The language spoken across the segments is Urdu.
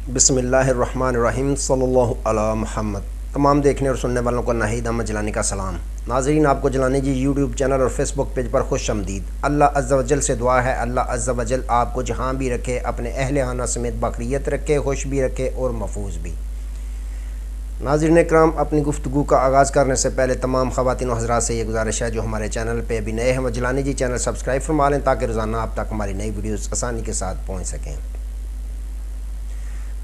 بسم اللہ الرحمن الرحیم صلی اللہ علی محمد۔ تمام دیکھنے اور سننے والوں کو ناہید احمد جیلانی کا سلام۔ ناظرین، آپ کو جیلانی جی یوٹیوب چینل اور فیس بک پیج پر خوش آمدید۔ اللہ عز و جل سے دعا ہے اللہ عز و جل آپ کو جہاں بھی رکھے، اپنے اہل خانہ سمیت باقیت رکھے، خوش بھی رکھے اور محفوظ بھی۔ ناظرین اکرام، اپنی گفتگو کا آغاز کرنے سے پہلے تمام خواتین و حضرات سے یہ گزارش ہے جو ہمارے چینل پہ ابھی نئے ہیں وہ جیلانی جی چینل سبسکرائب فرما لیں تاکہ روزانہ آپ تک ہماری نئی ویڈیوز آسانی کے ساتھ پہنچ سکیں۔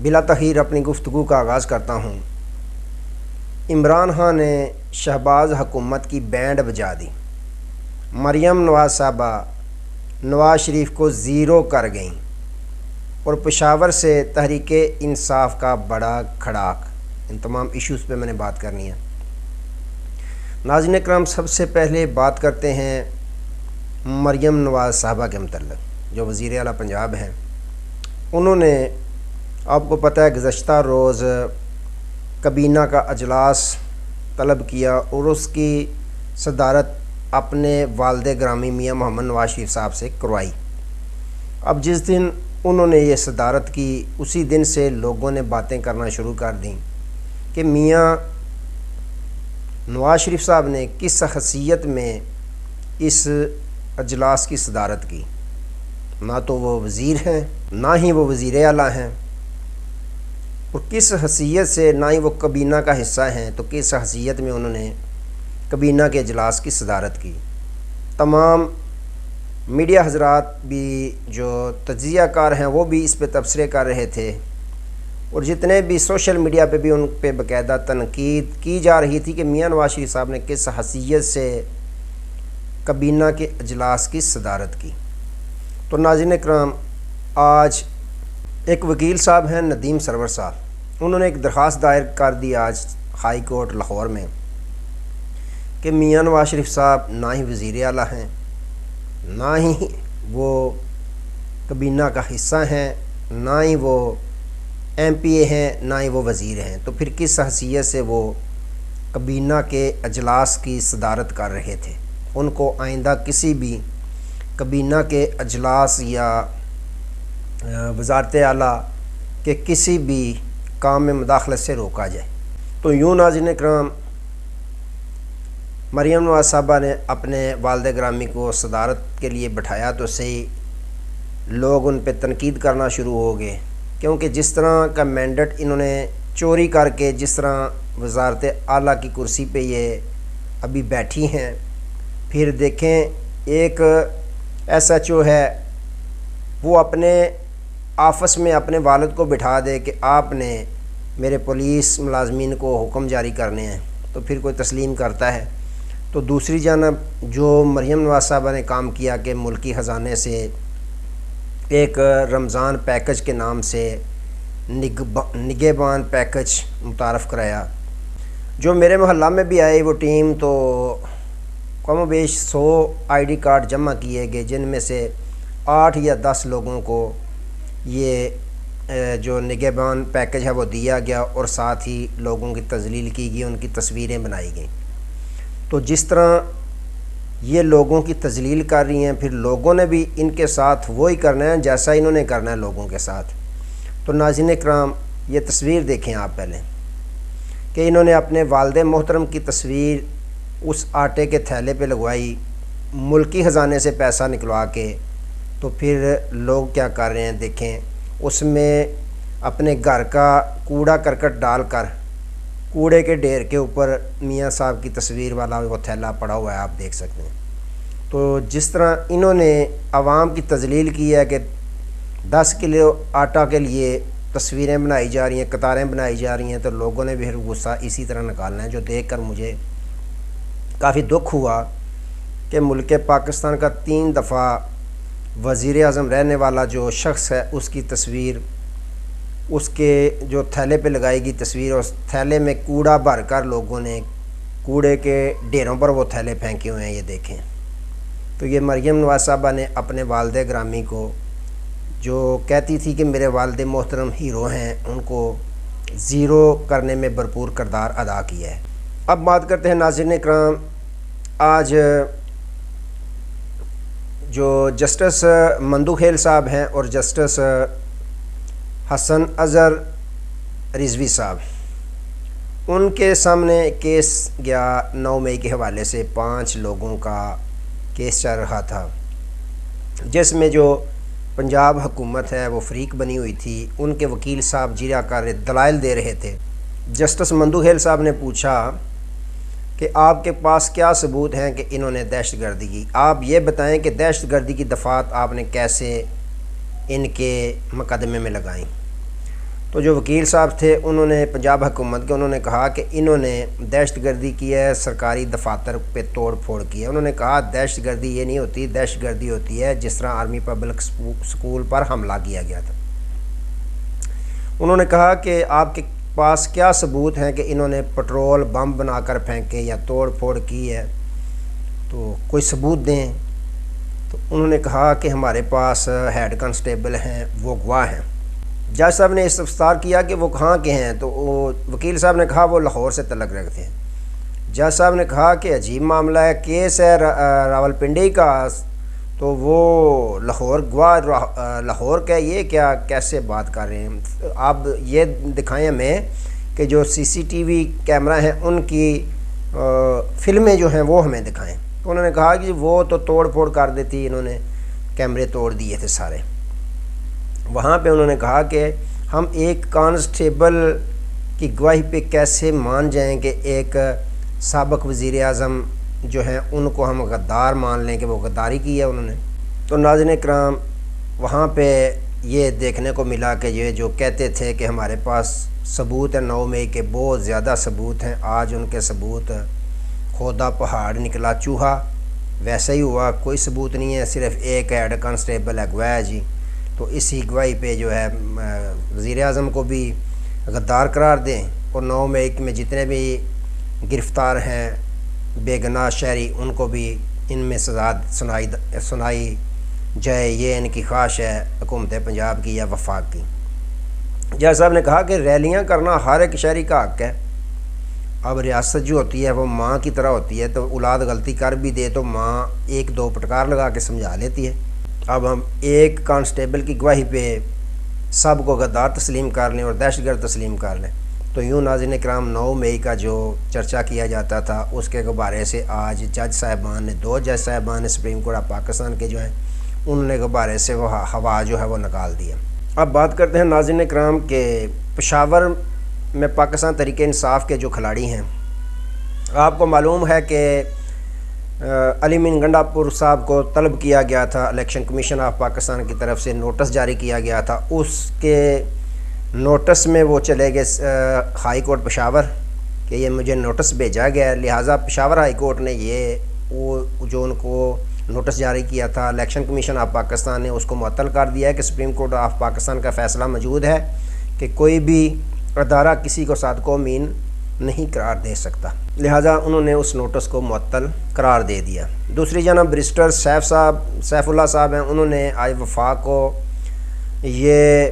بلا تاخیر اپنی گفتگو کا آغاز کرتا ہوں۔ عمران خان نے شہباز حکومت کی بینڈ بجا دی۔ مریم نواز صاحبہ نواز شریف کو زیرو کر گئیں اور پشاور سے تحریک انصاف کا بڑا کھڑاک۔ ان تمام ایشوز پہ میں نے بات کرنی ہے۔ ناظرین اکرام، سب سے پہلے بات کرتے ہیں مریم نواز صاحبہ کے متعلق جو وزیر اعلیٰ پنجاب ہیں۔ انہوں نے، آپ کو پتہ ہے، گزشتہ روز کابینہ کا اجلاس طلب کیا اور اس کی صدارت اپنے والد گرامی میاں محمد نواز شریف صاحب سے کروائی۔ اب جس دن انہوں نے یہ صدارت کی اسی دن سے لوگوں نے باتیں کرنا شروع کر دیں کہ میاں نواز شریف صاحب نے کس حیثیت میں اس اجلاس کی صدارت کی۔ نہ تو وہ وزیر ہیں، نہ ہی وہ وزیر اعلیٰ ہیں، اور کس حیثیت سے نہ ہی وہ کابینہ کا حصہ ہیں، تو کس حیثیت میں انہوں نے کابینہ کے اجلاس کی صدارت کی۔ تمام میڈیا حضرات بھی جو تجزیہ کار ہیں وہ بھی اس پہ تبصرے کر رہے تھے، اور جتنے بھی سوشل میڈیا پہ بھی ان پہ باقاعدہ تنقید کی جا رہی تھی کہ میاں نواز شریف صاحب نے کس حیثیت سے کابینہ کے اجلاس کی صدارت کی۔ تو ناظرین اکرام، آج ایک وکیل صاحب ہیں ندیم سرور صاحب، انہوں نے ایک درخواست دائر کر دی آج ہائی کورٹ لاہور میں کہ میاں نواز شریف صاحب نہ ہی وزیر اعلیٰ ہیں، نہ ہی وہ کابینہ کا حصہ ہیں، نہ ہی وہ ایم پی اے ہیں، نہ ہی وہ وزیر ہیں، تو پھر کس حیثیت سے وہ کابینہ کے اجلاس کی صدارت کر رہے تھے۔ ان کو آئندہ کسی بھی کابینہ کے اجلاس یا وزارت اعلیٰ کے کسی بھی کام میں مداخلت سے روکا جائے۔ تو یوں ناظرین اکرام، مریم نواز صاحبہ نے اپنے والد گرامی کو صدارت کے لیے بٹھایا تو صحیح، لوگ ان پہ تنقید کرنا شروع ہو گئے، کیونکہ جس طرح کا مینڈیٹ انہوں نے چوری کر کے جس طرح وزارت اعلیٰ کی کرسی پہ یہ ابھی بیٹھی ہیں، پھر دیکھیں ایک ایس ایچ او ہے وہ اپنے آفس میں اپنے والد کو بٹھا دے کہ آپ نے میرے پولیس ملازمین کو حکم جاری کرنے ہیں، تو پھر کوئی تسلیم کرتا ہے۔ تو دوسری جانب جو مریم نواز صاحبہ نے کام کیا کہ ملکی خزانے سے ایک رمضان پیکج کے نام سے نگہبان پیکج متعارف کرایا، جو میرے محلہ میں بھی آئی وہ ٹیم، تو کم و بیش 100 آئی ڈی کارڈ جمع کیے گئے، جن میں سے 8 یا 10 لوگوں کو یہ جو نگہبان پیکج ہے وہ دیا گیا، اور ساتھ ہی لوگوں کی تذلیل کی گئی، ان کی تصویریں بنائی گئیں۔ تو جس طرح یہ لوگوں کی تذلیل کر رہی ہیں، پھر لوگوں نے بھی ان کے ساتھ وہی کرنا ہے جیسا انہوں نے کرنا ہے لوگوں کے ساتھ۔ تو ناظرین اکرام، یہ تصویر دیکھیں آپ پہلے کہ انہوں نے اپنے والد محترم کی تصویر اس آٹے کے تھیلے پہ لگوائی ملکی خزانے سے پیسہ نکلوا کے، تو پھر لوگ کیا کر رہے ہیں دیکھیں، اس میں اپنے گھر کا کوڑا کرکٹ ڈال کر کوڑے کے ڈھیر کے اوپر میاں صاحب کی تصویر والا وہ تھیلا پڑا ہوا ہے، آپ دیکھ سکتے ہیں۔ تو جس طرح انہوں نے عوام کی تذلیل کی ہے کہ 10 کلو آٹا کے لیے تصویریں بنائی جا رہی ہیں، قطاریں بنائی جا رہی ہیں، تو لوگوں نے بھی پھر غصہ اسی طرح نکالنا ہے، جو دیکھ کر مجھے کافی دکھ ہوا کہ ملک پاکستان کا 3 دفعہ وزیر اعظم رہنے والا جو شخص ہے اس کی تصویر، اس کے جو تھیلے پہ لگائی گئی تصویر، اس تھیلے میں کوڑا بھر کر لوگوں نے کوڑے کے ڈھیروں پر وہ تھیلے پھینکے ہوئے ہیں، یہ دیکھیں۔ تو یہ مریم نواز صاحبہ نے اپنے والد گرامی کو، جو کہتی تھی کہ میرے والد محترم ہیرو ہیں، ان کو زیرو کرنے میں بھرپور کردار ادا کیا ہے۔ اب بات کرتے ہیں ناظرین اکرام، آج جو جسٹس مندو کھیل صاحب ہیں اور جسٹس حسن اظہر رضوی صاحب، ان کے سامنے کیس گیا 9 مئی کے حوالے سے 5 لوگوں کا کیس چل رہا تھا، جس میں جو پنجاب حکومت ہے وہ فریق بنی ہوئی تھی۔ ان کے وکیل صاحب جیرا کر دلائل دے رہے تھے۔ جسٹس مندو ہیل صاحب نے پوچھا کہ آپ کے پاس کیا ثبوت ہیں کہ انہوں نے دہشت گردی کی، آپ یہ بتائیں کہ دہشت گردی کی دفعات آپ نے کیسے ان کے مقدمے میں لگائیں۔ تو جو وکیل صاحب تھے انہوں نے پنجاب حکومت کے، انہوں نے کہا کہ انہوں نے دہشت گردی کی ہے، سرکاری دفاتر پہ توڑ پھوڑ کی ہے۔ انہوں نے کہا دہشت گردی یہ نہیں ہوتی، دہشت گردی ہوتی ہے جس طرح آرمی پبلک سکول پر حملہ کیا گیا تھا۔ انہوں نے کہا کہ آپ کے پاس کیا ثبوت ہیں کہ انہوں نے پٹرول بم بنا کر پھینکے یا توڑ پھوڑ کی ہے، تو کوئی ثبوت دیں۔ تو انہوں نے کہا کہ ہمارے پاس ہیڈ کانسٹیبل ہیں، وہ گواہ ہیں۔ جج صاحب نے استفسار کیا کہ وہ کہاں کے ہیں، تو وکیل صاحب نے کہا وہ لاہور سے تعلق رکھتے ہیں۔ جج صاحب نے کہا کہ عجیب معاملہ ہے، کیس ہے راولپنڈی کا، تو وہ لاہور گواہ لاہور کا، یہ کیا کیسے بات کر رہے ہیں؟ آپ یہ دکھائیں ہمیں کہ جو CCTV کیمرہ ہیں ان کی فلمیں جو ہیں وہ ہمیں دکھائیں۔ تو انہوں نے کہا کہ وہ تو توڑ پھوڑ کر دیتی، انہوں نے کیمرے توڑ دیے تھے سارے۔ وہاں پہ انہوں نے کہا کہ ہم ایک کانسٹیبل کی گواہی پہ کیسے مان جائیں کہ ایک سابق وزیر اعظم جو ہیں ان کو ہم غدار مان لیں کہ وہ غداری کی ہے انہوں نے۔ تو ناظرین کرام، وہاں پہ یہ دیکھنے کو ملا کہ یہ جو کہتے تھے کہ ہمارے پاس ثبوت ہے 9 مئی کے، بہت زیادہ ثبوت ہیں، آج ان کے ثبوت کھودا پہاڑ نکلا چوہا، ویسا ہی ہوا، کوئی ثبوت نہیں ہے، صرف ایک ہیڈ کانسٹیبل ہے گواہ جی۔ تو اسی گواہی پہ جو ہے وزیر اعظم کو بھی غدار قرار دیں، اور 9 مئی میں جتنے بھی گرفتار ہیں بے گناہ شہری ان کو بھی ان میں سزا سنائی جائے، یہ ان کی خواہش ہے حکومت پنجاب کی یا وفاق کی۔ جج صاحب نے کہا کہ ریلیاں کرنا ہر ایک شہری کا حق ہے۔ اب ریاست جو ہوتی ہے وہ ماں کی طرح ہوتی ہے، تو اولاد غلطی کر بھی دے تو ماں 1-2 پٹکار لگا کے سمجھا لیتی ہے۔ اب ہم ایک کانسٹیبل کی گواہی پہ سب کو غدار تسلیم کر لیں اور دہشت گرد تسلیم کر لیں، تو یوں ناظرین کرام 9 مئی کا جو چرچا کیا جاتا تھا اس کے غبارے سے آج جج صاحبان نے 2 جج صاحبان نے سپریم کورٹ آف پاکستان کے جو ہیں انہوں نے غبارے سے وہ ہوا جو ہے وہ نکال دیا۔ اب بات کرتے ہیں ناظرین کرام کہ پشاور میں پاکستان تحریک انصاف کے جو کھلاڑی ہیں، آپ کو معلوم ہے کہ علی مین گنڈا پور صاحب کو طلب کیا گیا تھا، الیکشن کمیشن آف پاکستان کی طرف سے نوٹس جاری کیا گیا تھا، اس کے نوٹس میں وہ چلے گئے ہائی کورٹ پشاور کہ یہ مجھے نوٹس بھیجا گیا ہے، لہٰذا پشاور ہائی کورٹ نے وہ جو ان کو نوٹس جاری کیا تھا الیکشن کمیشن آف پاکستان نے اس کو معطل کر دیا ہے کہ سپریم کورٹ آف پاکستان کا فیصلہ موجود ہے کہ کوئی بھی ادارہ کسی کو صادق و امین نہیں قرار دے سکتا، لہٰذا انہوں نے اس نوٹس کو معطل قرار دے دیا۔ دوسری جانب بریسٹر سیف اللہ صاحب ہیں، انہوں نے آج وفاق کو یہ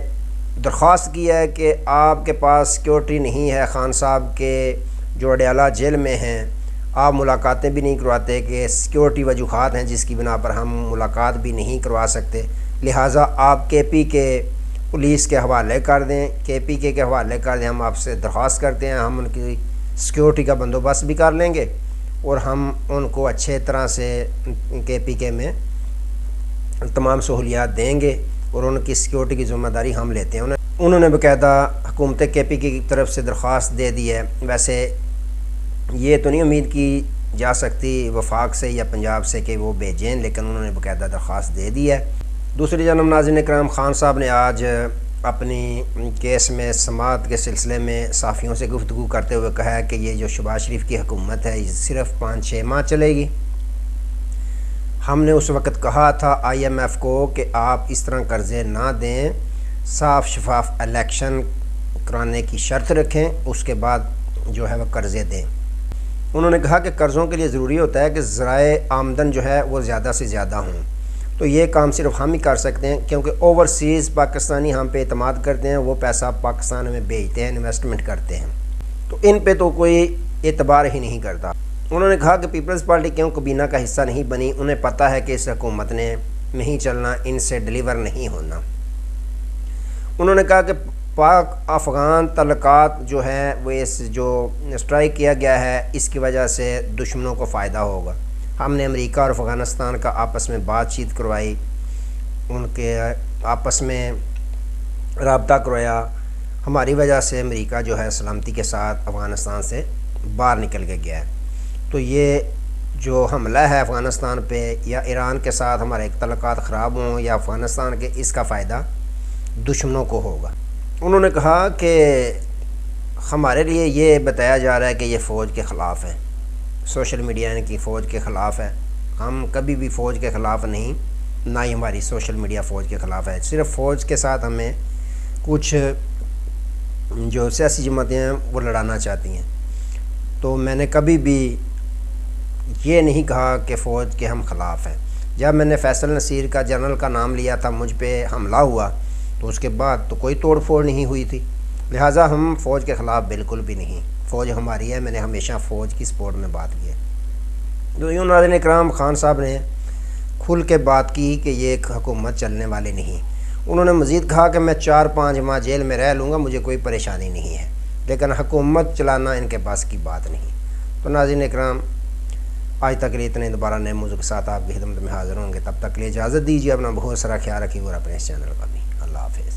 درخواست کی ہے کہ آپ کے پاس سیکیورٹی نہیں ہے، خان صاحب کے جو اڈیالہ جیل میں ہیں آپ ملاقاتیں بھی نہیں کرواتے، کہ سیکیورٹی وجوہات ہیں جس کی بنا پر ہم ملاقات بھی نہیں کروا سکتے، لہٰذا آپ KP کے پولیس کے حوالے کر دیں، KPK کے حوالے کر دیں۔ ہم آپ سے درخواست کرتے ہیں، ہم ان کی سیکیورٹی کا بندوبست بھی کر لیں گے اور ہم ان کو اچھے طرح سے KPK میں تمام سہولیات دیں گے اور ان کی سیکیورٹی کی ذمہ داری ہم لیتے ہیں۔ انہوں نے باقاعدہ حکومت KPK کی طرف سے درخواست دے دی ہے۔ ویسے یہ تو نہیں امید کی جا سکتی وفاق سے یا پنجاب سے کہ وہ بھیجیں، لیکن انہوں نے باقاعدہ درخواست دے دی ہے۔ دوسری جانب ناظرین کرام، خان صاحب نے آج اپنی کیس میں سماعت کے سلسلے میں صحافیوں سے گفتگو کرتے ہوئے کہا ہے کہ یہ جو شہباز شریف کی حکومت ہے یہ صرف 5-6 ماہ چلے گی۔ ہم نے اس وقت کہا تھا IMF کو کہ آپ اس طرح قرضے نہ دیں، صاف شفاف الیکشن کرانے کی شرط رکھیں، اس کے بعد جو ہے وہ قرضے دیں۔ انہوں نے کہا کہ قرضوں کے لیے ضروری ہوتا ہے کہ ذرائع آمدن جو ہے وہ زیادہ سے زیادہ ہوں، تو یہ کام صرف ہم ہی کر سکتے ہیں کیونکہ اوورسیز پاکستانی ہم پہ اعتماد کرتے ہیں، وہ پیسہ پاکستان میں بھیجتے ہیں، انویسٹمنٹ کرتے ہیں، تو ان پہ تو کوئی اعتبار ہی نہیں کرتا۔ انہوں نے کہا کہ پیپلز پارٹی کیوں کابینہ کا حصہ نہیں بنی، انہیں پتہ ہے کہ اس حکومت نے نہیں چلنا، ان سے ڈیلیور نہیں ہونا۔ انہوں نے کہا کہ پاک افغان تعلقات جو ہیں وہ اس جو اسٹرائک کیا گیا ہے اس کی وجہ سے دشمنوں کو فائدہ ہوگا. ہم نے امریکہ اور افغانستان کا آپس میں بات چیت کروائی، ان کے آپس میں رابطہ کروایا. ہماری وجہ سے امریکہ جو ہے سلامتی کے ساتھ افغانستان سے باہر نکل کے گیا ہے. تو یہ جو حملہ ہے افغانستان پہ، یا ایران کے ساتھ ہمارے تعلقات خراب ہوں یا افغانستان کے، اس کا فائدہ دشمنوں کو ہوگا. انہوں نے کہا کہ ہمارے لیے یہ بتایا جا رہا ہے کہ یہ فوج کے خلاف ہے، سوشل میڈیا ان کی فوج کے خلاف ہے. ہم کبھی بھی فوج کے خلاف نہیں، نہ ہی ہماری سوشل میڈیا فوج کے خلاف ہے. صرف فوج کے ساتھ ہمیں کچھ جو سیاسی جماعتیں ہیں وہ لڑانا چاہتی ہیں. تو میں نے کبھی بھی یہ نہیں کہا کہ فوج کے ہم خلاف ہیں. جب میں نے فیصل نصیر کا جنرل کا نام لیا تھا، مجھ پہ حملہ ہوا، تو اس کے بعد تو کوئی توڑ پھوڑ نہیں ہوئی تھی. لہٰذا ہم فوج کے خلاف بالکل بھی نہیں. فوج ہماری ہے، میں نے ہمیشہ فوج کی سپورٹ میں بات کی ہے. تو یوں ناظرین اکرام، خان صاحب نے کھل کے بات کی کہ یہ ایک حکومت چلنے والی نہیں. انہوں نے مزید کہا کہ میں 4-5 ماہ جیل میں رہ لوں گا، مجھے کوئی پریشانی نہیں ہے، لیکن حکومت چلانا ان کے پاس کی بات نہیں. تو ناظرین اکرام، آج تک لیے اتنے، دوبارہ نئے موضوع کے ساتھ آپ کی خدمت میں حاضر ہوں گے. تب تک لیے اجازت دیجیے. اپنا بہت سارا خیال رکھیے اور اپنے اس چینل کا بھی. اللہ حافظ.